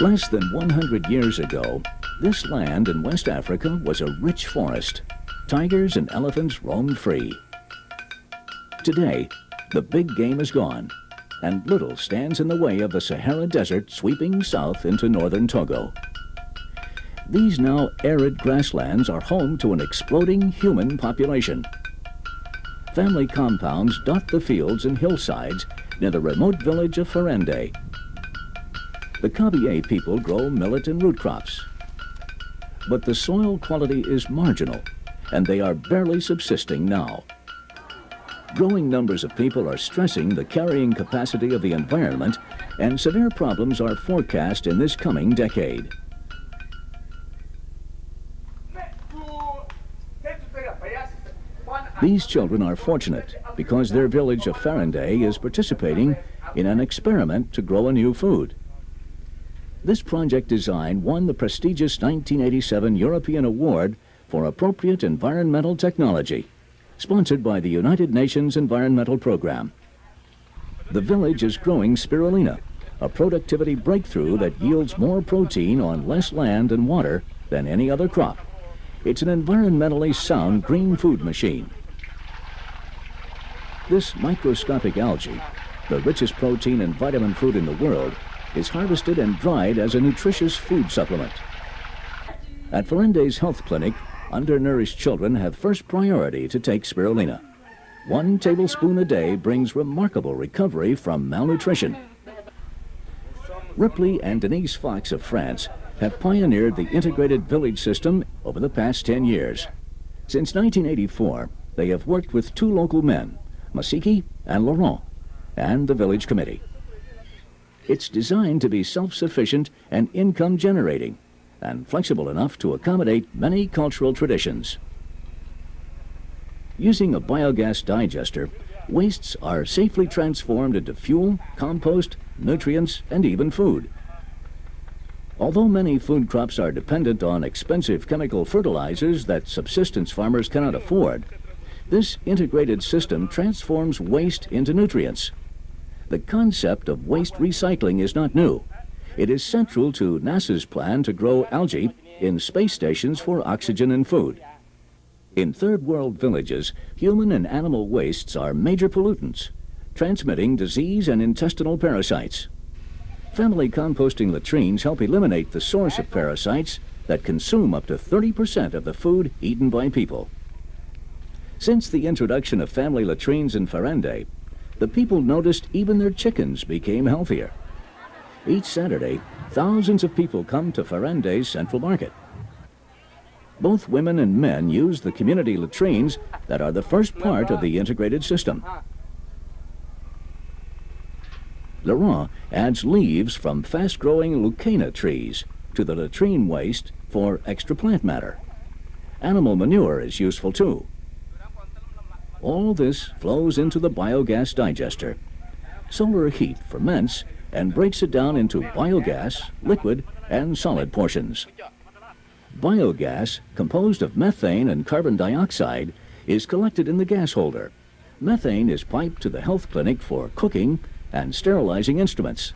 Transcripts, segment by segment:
Less than 100 years ago, this land in West Africa was a rich forest. Tigers and elephants roamed free. Today, the big game is gone, and little stands in the way of the Sahara Desert sweeping south into northern Togo. These now arid grasslands are home to an exploding human population. Family compounds dot the fields and hillsides near the remote village of Ferende. The Kabylie people grow millet and root crops. But the soil quality is marginal, and they are barely subsisting now. Growing numbers of people are stressing the carrying capacity of the environment, and severe problems are forecast in this coming decade. These children are fortunate because their village of Ferende is participating in an experiment to grow a new food. This project design won the prestigious 1987 European Award for Appropriate Environmental Technology, sponsored by the United Nations Environmental Program. The village is growing spirulina, a productivity breakthrough that yields more protein on less land and water than any other crop. It's an environmentally sound green food machine. This microscopic algae, the richest protein and vitamin food in the world, is harvested and dried as a nutritious food supplement. At Ferende's health clinic, undernourished children have first priority to take spirulina. 1 tablespoon a day brings remarkable recovery from malnutrition. Ripley and Denise Fox of France have pioneered the integrated village system over the past 10 years. Since 1984, they have worked with 2 local men, Masiki and Laurent, and the village committee. It's designed to be self-sufficient and income-generating, and flexible enough to accommodate many cultural traditions. Using a biogas digester, wastes are safely transformed into fuel, compost, nutrients, and even food. Although many food crops are dependent on expensive chemical fertilizers that subsistence farmers cannot afford, this integrated system transforms waste into nutrients. The concept of waste recycling is not new. It is central to NASA's plan to grow algae in space stations for oxygen and food. In third world villages, human and animal wastes are major pollutants, transmitting disease and intestinal parasites. Family composting latrines help eliminate the source of parasites that consume up to 30% of the food eaten by people. Since the introduction of family latrines in Ferende, the people noticed even their chickens became healthier. Each Saturday, thousands of people come to Ferende's central market. Both women and men use the community latrines that are the first part of the integrated system. Laurent adds leaves from fast-growing leucaena trees to the latrine waste for extra plant matter. Animal manure is useful too. All this flows into the biogas digester. Solar heat ferments and breaks it down into biogas, liquid, and solid portions. Biogas, composed of methane and carbon dioxide, is collected in the gas holder. Methane is piped to the health clinic for cooking and sterilizing instruments.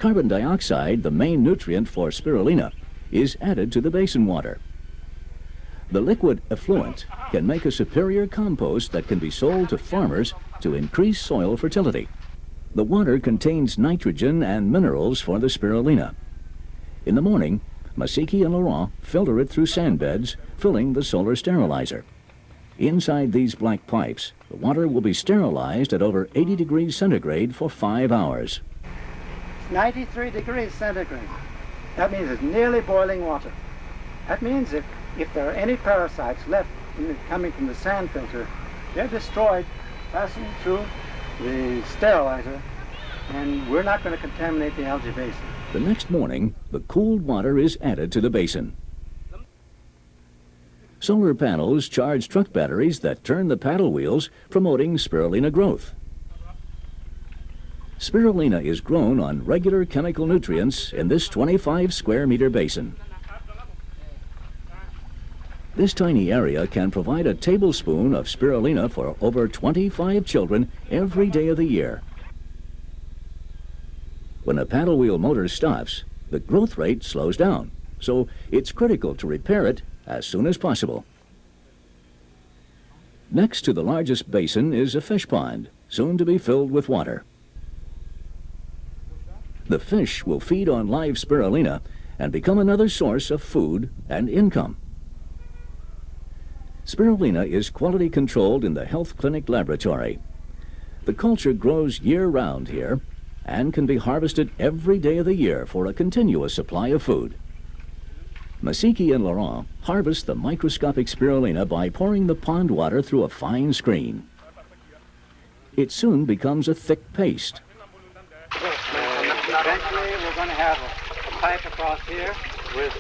Carbon dioxide, the main nutrient for spirulina, is added to the basin water. The liquid effluent can make a superior compost that can be sold to farmers to increase soil fertility. The water contains nitrogen and minerals for the spirulina. In the morning, Masiki and Laurent filter it through sand beds, filling the solar sterilizer. Inside these black pipes, the water will be sterilized at over 80 degrees centigrade for 5 hours. 93 degrees centigrade. That means it's nearly boiling water. That means if there are any parasites left coming from the sand filter, they're destroyed, passing through the sterilizer, and we're not going to contaminate the algae basin. The next morning, the cooled water is added to the basin. Solar panels charge truck batteries that turn the paddle wheels, promoting spirulina growth. Spirulina is grown on regular chemical nutrients in this 25 square meter basin. This tiny area can provide a tablespoon of spirulina for over 25 children every day of the year. When a paddle wheel motor stops, the growth rate slows down, so it's critical to repair it as soon as possible. Next to the largest basin is a fish pond, soon to be filled with water. The fish will feed on live spirulina and become another source of food and income. Spirulina is quality controlled in the health clinic laboratory. The culture grows year-round here and can be harvested every day of the year for a continuous supply of food. Masiki and Laurent harvest the microscopic spirulina by pouring the pond water through a fine screen. It soon becomes a thick paste. Eventually, we're going to have a pipe across here with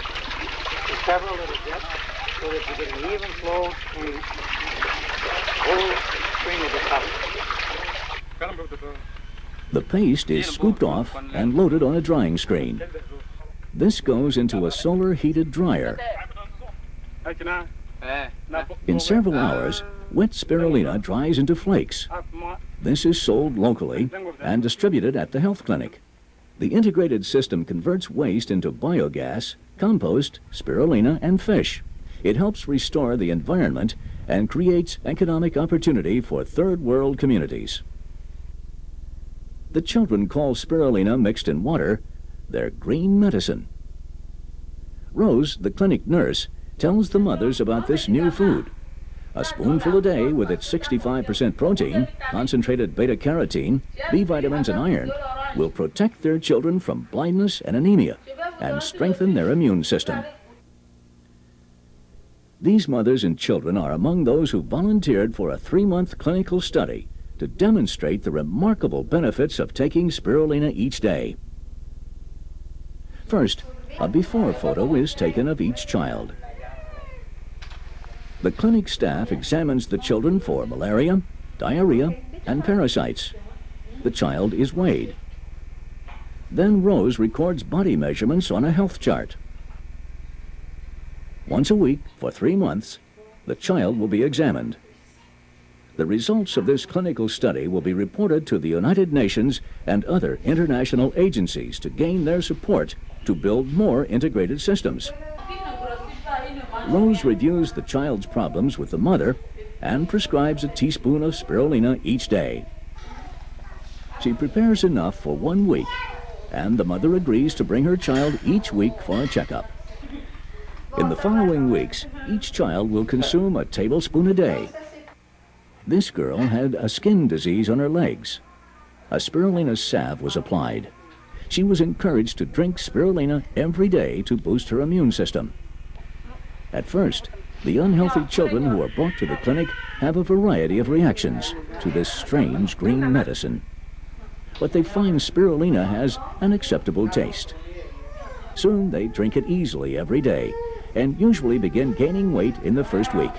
several little dips so that you get an even flow in the whole screen of the cup. The paste is scooped off and loaded on a drying screen. This goes into a solar-heated dryer. In several hours, wet spirulina dries into flakes. This is sold locally and distributed at the health clinic. The integrated system converts waste into biogas, compost, spirulina, and fish. It helps restore the environment and creates economic opportunity for third-world communities. The children call spirulina mixed in water their green medicine. Rose, the clinic nurse, tells the mothers about this new food. A spoonful a day with its 65% protein, concentrated beta-carotene, B vitamins, and iron will protect their children from blindness and anemia and strengthen their immune system. These mothers and children are among those who volunteered for a 3-month clinical study to demonstrate the remarkable benefits of taking spirulina each day. First, a before photo is taken of each child. The clinic staff examines the children for malaria, diarrhea, and parasites. The child is weighed. Then Rose records body measurements on a health chart. Once a week for 3 months, the child will be examined. The results of this clinical study will be reported to the United Nations and other international agencies to gain their support to build more integrated systems. Rose reviews the child's problems with the mother and prescribes a teaspoon of spirulina each day. She prepares enough for 1 week, and the mother agrees to bring her child each week for a checkup. In the following weeks, each child will consume a tablespoon a day. This girl had a skin disease on her legs. A spirulina salve was applied. She was encouraged to drink spirulina every day to boost her immune system. At first, the unhealthy children who are brought to the clinic have a variety of reactions to this strange green medicine. But they find spirulina has an acceptable taste. Soon they drink it easily every day and usually begin gaining weight in the first week.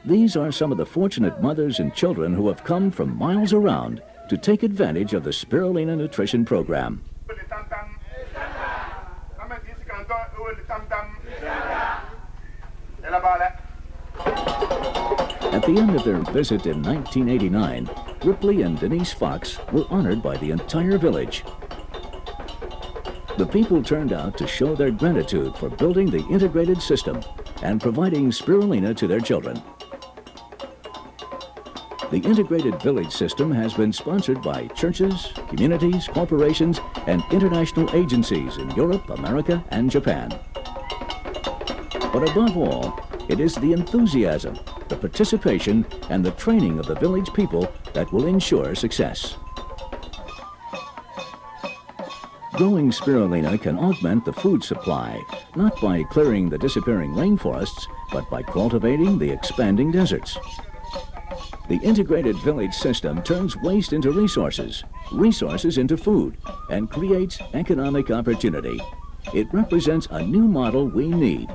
These are some of the fortunate mothers and children who have come from miles around to take advantage of the spirulina nutrition program. At the end of their visit in 1989, Ripley and Denise Fox were honored by the entire village. The people turned out to show their gratitude for building the integrated system and providing spirulina to their children. The integrated village system has been sponsored by churches, communities, corporations, and international agencies in Europe, America, and Japan. But above all, it is the enthusiasm, the participation, and the training of the village people that will ensure success. Growing spirulina can augment the food supply, not by clearing the disappearing rainforests, but by cultivating the expanding deserts. The integrated village system turns waste into resources, resources into food, and creates economic opportunity. It represents a new model we need.